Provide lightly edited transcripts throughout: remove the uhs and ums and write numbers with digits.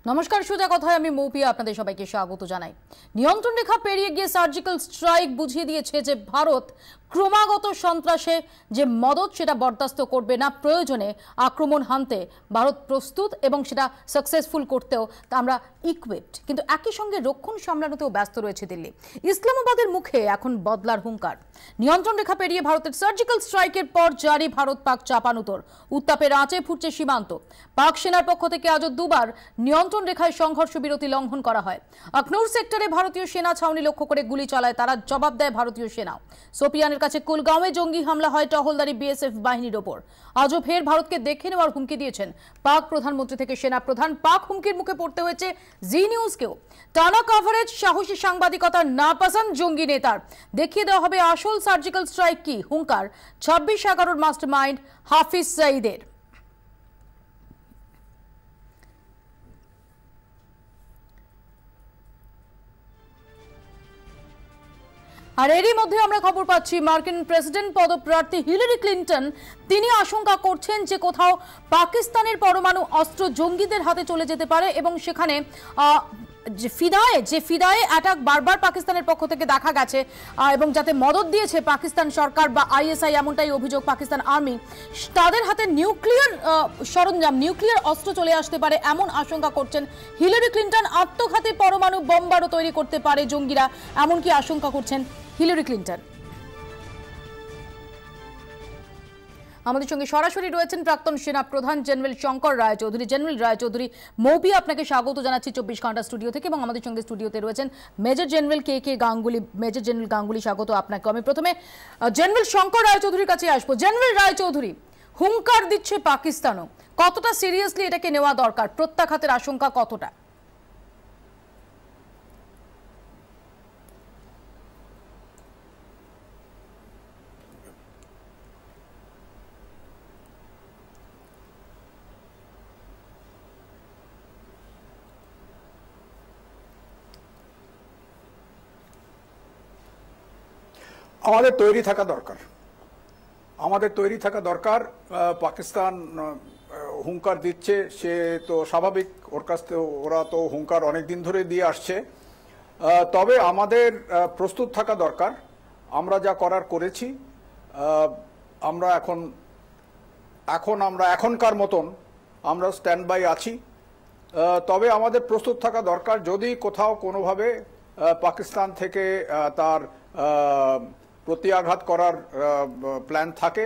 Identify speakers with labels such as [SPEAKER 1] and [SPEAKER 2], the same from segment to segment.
[SPEAKER 1] নমস্কার, সোজা কথায় আমি মৌপিয়া আপনাদের সবাইকে স্বাগত জানাই। নিয়ন্ত্রণ রেখা পেরিয়ে গিয়ে সার্জিক্যাল স্ট্রাইক বুঝিয়ে দিয়েছে যে ভারত ক্রমাগত সন্ত্রাসে যে মদত সেটা বরদাস্ত করবে না। প্রয়োজনে আক্রমণ হানতে ভারত প্রস্তুত এবং সেটা সাকসেসফুল করতেও আমরা ইকুইপড। কিন্তু একই সঙ্গে রক্ষণ সামলানোতেও ব্যস্ত রয়েছে দিল্লি। ইসলামাবাদের মুখে এখন বদলার হুঙ্কার। নিয়ন্ত্রণ রেখা পেরিয়ে ভারতের সার্জিক্যাল স্ট্রাইকের পর জারি ভারত পাক চাপানুতর। উত্তাপের আঁচে ফুটছে সীমান্ত। পাক সেনার পক্ষ থেকে আজও দুবার নিয়ন্ত্রণ রেখায় সংঘর্ষ বিরতি লঙ্ঘন করা হয়। আখনুর সেক্টরে ভারতীয় সেনা ছাউনি লক্ষ্য করে গুলি চালায় তারা, জবাব দেয় ভারতীয় সেনা। সোপিয়ানের কাছে কুলগাঁওয়ে জঙ্গি হামলা হয় টহলদারি বিএসএফ বাহিনীর ওপর। আজও ফের ভারতকে দেখে নেওয়ার হুমকি দিয়েছেন পাক প্রধানমন্ত্রী থেকে সেনা প্রধান। পাক হুমকির মুখে পড়তে হয়েছে জি নিউজকেও। টানা কভারেজ, সাহসী সাংবাদিকতার নাপসন্দ জঙ্গি নেতার। দেখিয়ে দেওয়া হবে আসল সার্জিক্যাল স্ট্রাইক কি। হুঙ্কার 26/11 মাস্টারমাইন্ড হাফিজ সঈদের। আর এরই মধ্যে আমরা খবর পাচ্ছি মার্কিন প্রেসিডেন্ট পদপ্রার্থী হিলারি ক্লিন্টন তিনি আশঙ্কা করছেন যে কোথাও পাকিস্তানের পরমাণু অস্ত্র জঙ্গিদের হাতে চলে যেতে পারে এবং সেখানে ফিদায়ে অ্যাটাক বারবার পাকিস্তানের পক্ষ থেকে দেখা গেছে এবং যাতে মদত দিয়েছে পাকিস্তান সরকার বা আইএসআই, এমনটাই অভিযোগ। পাকিস্তান আর্মি তাদের হাতে নিউক্লিয়ার সরঞ্জাম, নিউক্লিয়ার অস্ত্র চলে আসতে পারে এমন আশঙ্কা করছেন হিলারি ক্লিন্টন। আত্মঘাতী পরমাণু বোমারও তৈরি করতে পারে জঙ্গিরা, এমনকি আশঙ্কা করছেন হিলারি ক্লিন্টন। আমাদের সঙ্গে সরাসরি রয়েছেন প্রাক্তন সেনা প্রধান জেনারেল শঙ্কর রায়চৌধুরী। জেনারেল রায়চৌধুরী, মৌপি আপনাকে স্বাগত জানাচ্ছি 24 ঘন্টা স্টুডিও থেকে এবং আমাদের সঙ্গে স্টুডিওতে রয়েছেন মেজর জেনারেল কে কে গাঙ্গুলি। মেজর জেনারেল গাঙ্গুলি, স্বাগত আপনাকে। আমি প্রথমে জেনারেল শঙ্কর রায়চৌধুরীর কাছে আসবো। জেনারেল রায়চৌধুরী, হুঙ্কার দিচ্ছে পাকিস্তানও, কতটা সিরিয়াসলি এটাকে নেওয়া দরকার? প্রত্যাঘাতের আশঙ্কা কতটা?
[SPEAKER 2] আমাদের তৈরি থাকা দরকার। পাকিস্তান হুঙ্কার দিচ্ছে, সে তো স্বাভাবিক, ওর কাছ থেকে ওরা তো হুঙ্কার অনেক দিন ধরে দিয়ে আসছে। তবে আমাদের প্রস্তুত থাকা দরকার। আমরা যা করার করেছি, আমরা এখনকার মতন আমরা স্ট্যান্ড বাই আছি। তবে আমাদের প্রস্তুত থাকা দরকার যদি কোথাও কোনোভাবে পাকিস্তান থেকে তার প্রত্যাঘাত করার প্ল্যান থাকে,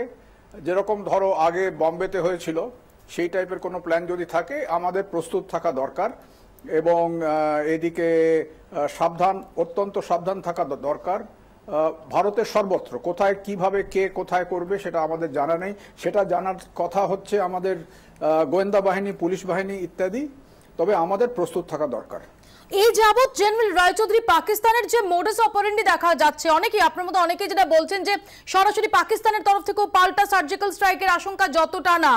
[SPEAKER 2] যেরকম ধরো আগে বম্বেতে হয়েছিল, সেই টাইপের কোনো প্ল্যান যদি থাকে আমাদের প্রস্তুত থাকা দরকার। এবং এদিকে অত্যন্ত সাবধান থাকা দরকার। ভারতের সর্বত্র কোথায় কিভাবে কে কোথায় করবে সেটা আমাদের জানা নেই। সেটা জানার কথা হচ্ছে আমাদের গোয়েন্দা বাহিনী, পুলিশ বাহিনী ইত্যাদি। তবে আমাদের প্রস্তুত থাকা দরকার।
[SPEAKER 1] এই যাবৎ জেনারেল রায়চৌধুরী, পাকিস্তানের যে মোডাস অপারেন্ডি দেখা যাচ্ছে, আপনার মতো অনেকেই যেটা বলছেন যে সরাসরি পাকিস্তানের তরফ থেকেও পাল্টা সার্জিক্যাল স্ট্রাইকের আশঙ্কা যতটা না,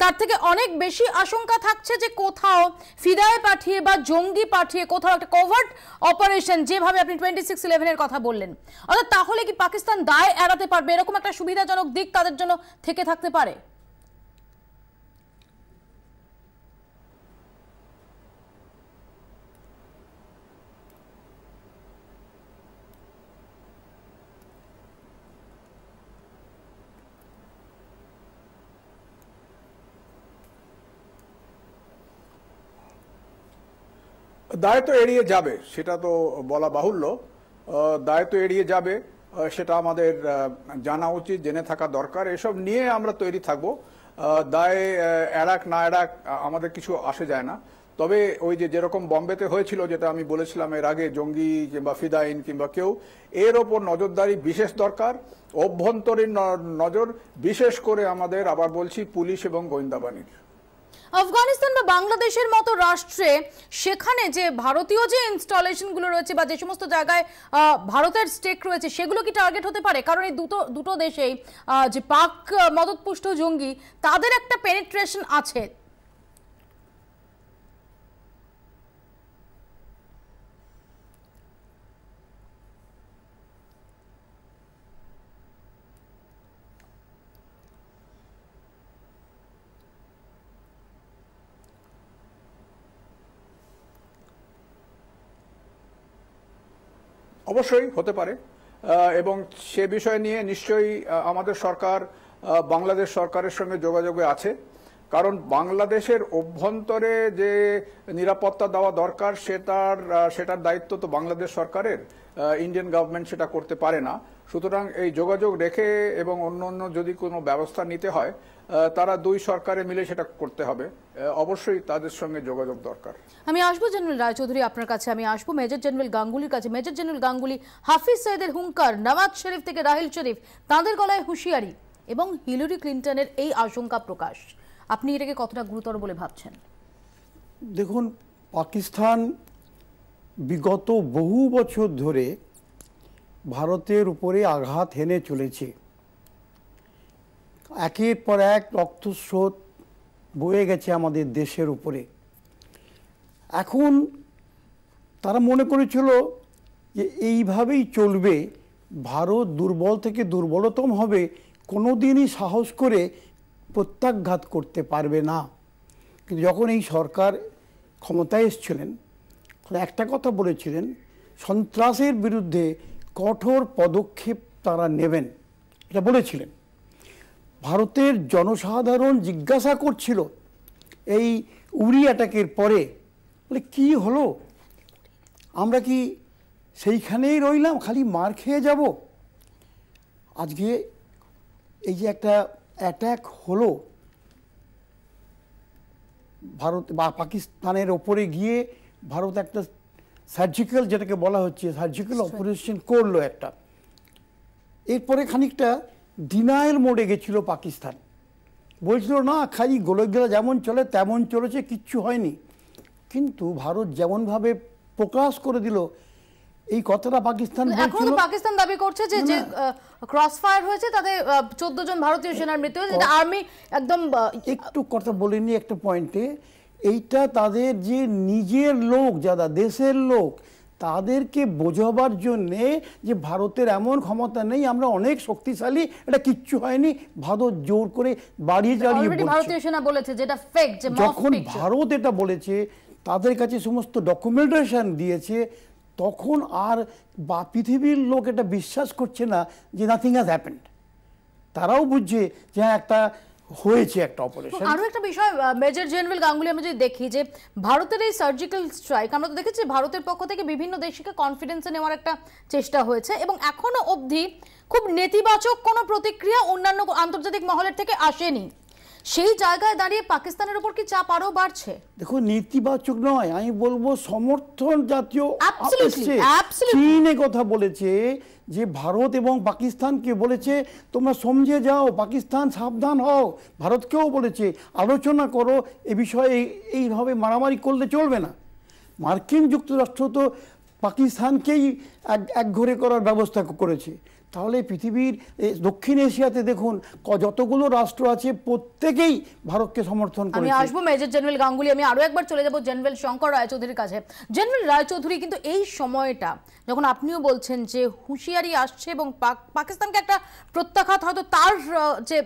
[SPEAKER 1] তার থেকে অনেক বেশি আশঙ্কা থাকছে যে কোথাও ফিদায়ে পাঠিয়ে বা জঙ্গি পাঠিয়ে কোথাও একটা কভার্ট অপারেশন, যেভাবে আপনি 26/11 এর কথা বললেন, অর্থাৎ তাহলে কি পাকিস্তান দায় এড়াতে পারবে? এরকম একটা সুবিধাজনক দিক তাদের জন্য থেকে থাকতে পারে।
[SPEAKER 2] দায় তো এড়িয়ে যাবে, সেটা তো বলা বাহুল্য। দায় তো এড়িয়ে যাবে, সেটা আমাদের জানা উচিত, জেনে থাকা দরকার। এসব নিয়ে আমরা তৈরি থাকবো। দায় এড়াক না এড়াক আমাদের কিছু আসে যায় না। তবে ওই যেরকম বম্বেতে হয়েছিল, যেটা আমি বলেছিলাম এর আগে, জঙ্গি কিংবা ফিদাইন কিংবা কেউ, এর ওপর নজরদারি বিশেষ দরকার। অভ্যন্তরীণ নজর, বিশেষ করে আমাদের, আবার বলছি, পুলিশ এবং গোয়েন্দা বাহিনীর।
[SPEAKER 1] আফগানিস্তান বা বাংলাদেশের মতো রাষ্ট্রে সেখানে যে ভারতীয় যে ইনস্টলেশনগুলো রয়েছে বা যে সমস্ত জায়গায় ভারতের স্টেক রয়েছে, সেগুলো কি টার্গেট হতে পারে? কারণ এই দুটো দেশেই যে পাক মদতপুষ্ট জঙ্গি, তাদের একটা পেনিট্রেশন আছে।
[SPEAKER 2] অবশ্যই হতে পারে, এবং সে বিষয় নিয়ে নিশ্চয়ই আমাদের সরকার বাংলাদেশ সরকারের সঙ্গে যোগাযোগে আছে, কারণ বাংলাদেশের অভ্যন্তরে যে নিরাপত্তা দেওয়া দরকার সেটার দায়িত্ব তো বাংলাদেশ সরকারের, ইন্ডিয়ান গভর্নমেন্ট সেটা করতে পারে না। সুতরাং এই যোগাযোগ রেখে এবং অন্য যদি কোনো ব্যবস্থা নিতে হয় তারা দুই সরকারে মিলে সেটা করতে হবে, অবশ্যই তাদের সঙ্গে যোগাযোগ দরকার।
[SPEAKER 1] আমি আসবো জেনারেল রায়চৌধুরী আপনার কাছে, আমি আসবো মেজর জেনারেল গাঙ্গুলির কাছে। মেজর জেনারেল গাঙ্গুলি, হাফিজ সঈদের হুঙ্কার, নওয়াজ শরীফ থেকে রাহিল শরীফ, তাঁদের গলায় হুঁশিয়ারি এবং হিলারি ক্লিন্টনের এই আশঙ্কা প্রকাশ, আপনি এটাকে কতটা গুরুতর বলে ভাবছেন?
[SPEAKER 3] দেখুন, পাকিস্তান বিগত বহু বছর ধরে ভারতের উপরে আঘাত হেনে চলেছে। একের পর এক রক্তস্রোত বয়ে গেছে আমাদের দেশের উপরে। এখন তারা মনে করেছিল যে এইভাবেই চলবে, ভারত দুর্বল থেকে দুর্বলতম হবে, কোনো দিনই সাহস করে প্রত্যাঘাত করতে পারবে না। কিন্তু যখন এই সরকার ক্ষমতায় এসেছিলেন, একটা কথা বলেছিলেন, সন্ত্রাসের বিরুদ্ধে কঠোর পদক্ষেপ তারা নেবেন, এটা বলেছিলেন। ভারতের জনসাধারণ জিজ্ঞাসা করছিল এই উরি অ্যাটাকের পরে, বলে কি হলো, আমরা কি সেইখানেই রইলাম, খালি মার খেয়ে যাব? আজকে এই যে একটা অ্যাটাক হলো ভারত বা পাকিস্তানের ওপরে গিয়ে, ভারত একটা সার্জিক্যাল, যেটাকে বলা হচ্ছে সার্জিক্যাল অপারেশন করলো একটা, এরপরে খানিকটা ডিনায়াল মোডে গেছিল পাকিস্তান, বলছিল না খালি গোলকগুলো যেমন চলে তেমন চলেছে, কিচ্ছু হয়নি। কিন্তু ভারত যেমনভাবে প্রকাশ করে দিল এই কথাটা, পাকিস্তান
[SPEAKER 1] এখনো পাকিস্তান দাবি করছে যে যে ক্রস ফায়ার হয়েছে তাতে 14 জন ভারতীয় সেনার মৃত্যু হয়েছে, আর্মি একদম।
[SPEAKER 3] একটু কথা বলিনি একটা পয়েন্টে, এইটা তাদের যে নিজের লোক, যারা দেশের লোক, তাদেরকে বোঝাবার জন্যে যে ভারতের এমন ক্ষমতা নেই, আমরা অনেক শক্তিশালী, এটা কিচ্ছু হয়নি, ভারত জোর করে বাড়িয়ে চালিয়ে বলছে।
[SPEAKER 1] ভারতীয় সেনা বলেছে যেটা ফেক, যে
[SPEAKER 3] যখন ভারত এটা বলেছে, তাদের কাছে সমস্ত ডকুমেন্টেশন দিয়েছে, তখন আর পৃথিবীর লোক এটা বিশ্বাস করছে না যে নাথিং হ্যাজ হ্যাপেন্ড। তারাও বুঝছে যে একটা হয়েছে একটা অপারেশন।
[SPEAKER 1] আরো একটা বিষয় মেজর জেনারেল গাঙ্গুলি, আমরা যদি দেখি যে ভারতের এই সার্জিক্যাল স্ট্রাইক, আমরা তো দেখেছি ভারতের পক্ষ থেকে বিভিন্ন দেশকে কনফিডেন্সে নেওয়ার একটা চেষ্টা হয়েছে এবং এখনো অবধি খুব নেতিবাচক কোনো প্রতিক্রিয়া অন্যান্য আন্তর্জাতিক মহলের থেকে আসেনি। সেই জায়গায় দাঁড়িয়ে পাকিস্তানের উপর কি চাপ আরো বাড়ছে?
[SPEAKER 3] দেখো, নেতিবাচক নয়, আমি বলবো সমর্থন জাতীয়।
[SPEAKER 1] Absolutely.
[SPEAKER 3] চীন কথা বলেছে যে ভারত এবং পাকিস্তানকে বলেছে তোমরা সমঝে যাও, পাকিস্তান সাবধান হও। ভারতকেও বলেছে আলোচনা করো এ বিষয়ে, এইভাবে মারামারি করলে চলবে না। মার্কিন যুক্তরাষ্ট্র তো পাকিস্তানকেই একঘরে করার ব্যবস্থা করেছে। তাহলে পৃথিবীর দক্ষিণ এশিয়াতে দেখুন যতগুলো রাষ্ট্র আছে প্রত্যেকেই ভারতকে সমর্থন করেছে।
[SPEAKER 1] আমি আসবো মেজর জেনারেল গাঙ্গুলি, আমি আরো একবার চলে যাব জেনারেল শঙ্কর রায়চৌধুরীর কাছে। জেনারেল রায়চৌধুরী, কিন্তু এই সময়টা যখন আপনিও বলছেন যে হুঁশিয়ারি আসছে এবং পাকিস্তানকে একটা প্রত্যাঘাত হয়তো তার যে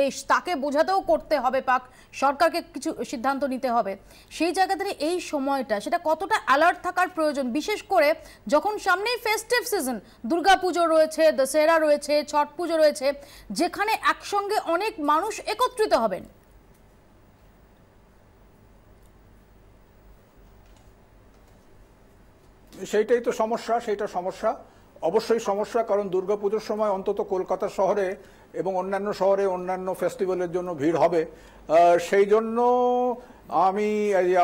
[SPEAKER 1] দেশ তাকে বোঝাতেও করতে হবে, পাক সরকারকে কিছু সিদ্ধান্ত নিতে হবে, সেই জায়গা থেকে এই সময়টা সেটা কতটা অ্যালার্ট থাকার প্রয়োজন, বিশেষ করে যখন সামনেই ফেস্টিভ সিজন, দুর্গাপুজো রয়েছে, দশেরা রয়েছে, ছট পুজো রয়েছে, যেখানে একসঙ্গে অনেক মানুষ একত্রিত হবেন?
[SPEAKER 2] সেইটাই তো সমস্যা, অবশ্যই সমস্যা, কারণ দুর্গাপুজোর সময় অন্তত কলকাতা শহরে এবং অন্যান্য শহরে অন্যান্য ফেস্টিভ্যালের জন্য ভিড় হবে। সেই জন্য আমি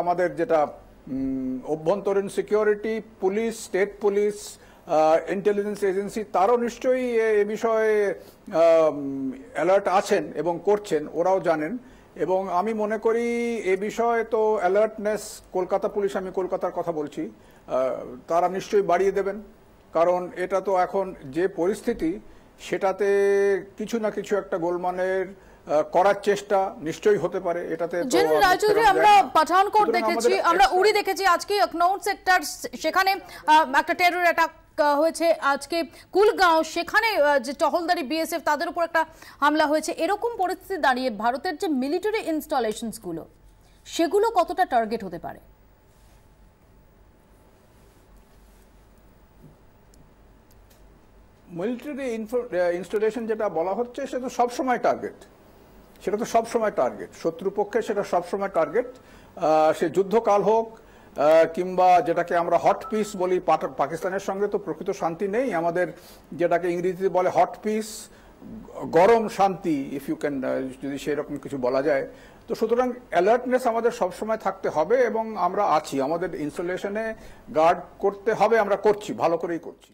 [SPEAKER 2] আমাদের যেটা অভ্যন্তরীণ security, police, state police, intelligence agency, তারাও নিশ্চয়ই এ বিষয়ে অ্যালার্ট আছেন এবং করছেন, ওরাও জানেন। এবং আমি মনে করি এ বিষয়ে তো অ্যালার্টনেস কলকাতা পুলিশ, আমি কলকাতার কথা বলছি, তারা নিশ্চয়ই বাড়িয়ে দেবেন, কারণ এটা তো এখন যে পরিস্থিতি, সেটাতে কিছু না কিছু একটা গোলমালের করার চেষ্টা নিশ্চয়ই হতে পারে। এটাতে
[SPEAKER 1] জেনারেল রায়চৌধুরী, আমরা পাঠানকোট দেখেছি, আমরা উড়ি দেখেছি, আজকে অকনৌর সেক্টর, সেখানে একটা টেরর অ্যাটাক হয়েছে, আজকে কুলগাঁও, সেখানে যে টহলদারি বিএসএফ তাদের উপর একটা হামলা হয়েছে। এরকম পরিস্থিতি দাঁড়িয়ে ভারতের যে মিলিটারি ইনস্টলেশনস গুলো, সেগুলো কতটা টার্গেট হতে পারে?
[SPEAKER 2] মিলিটারি ইনস্টলেশন যেটা বলা হচ্ছে সেটা তো সবসময় টার্গেট, সেটা তো সবসময় টার্গেট, শত্রুপক্ষে সেটা সবসময় টার্গেট। সে যুদ্ধকাল হোক কিংবা যেটাকে আমরা হট পিস বলি, পাকিস্তানের সঙ্গে তো প্রকৃত শান্তি নেই, আমাদের যেটাকে ইংরেজিতে বলে হট পিস, গরম শান্তি, ইফ ইউ ক্যান, যদি সেরকম কিছু বলা যায়। তো সুতরাং অ্যালার্টনেস আমাদের সবসময় থাকতে হবে এবং আমরা আছি, আমাদের ইনস্টলেশনে গার্ড করতে হবে, আমরা করছি, ভালো করেই করছি।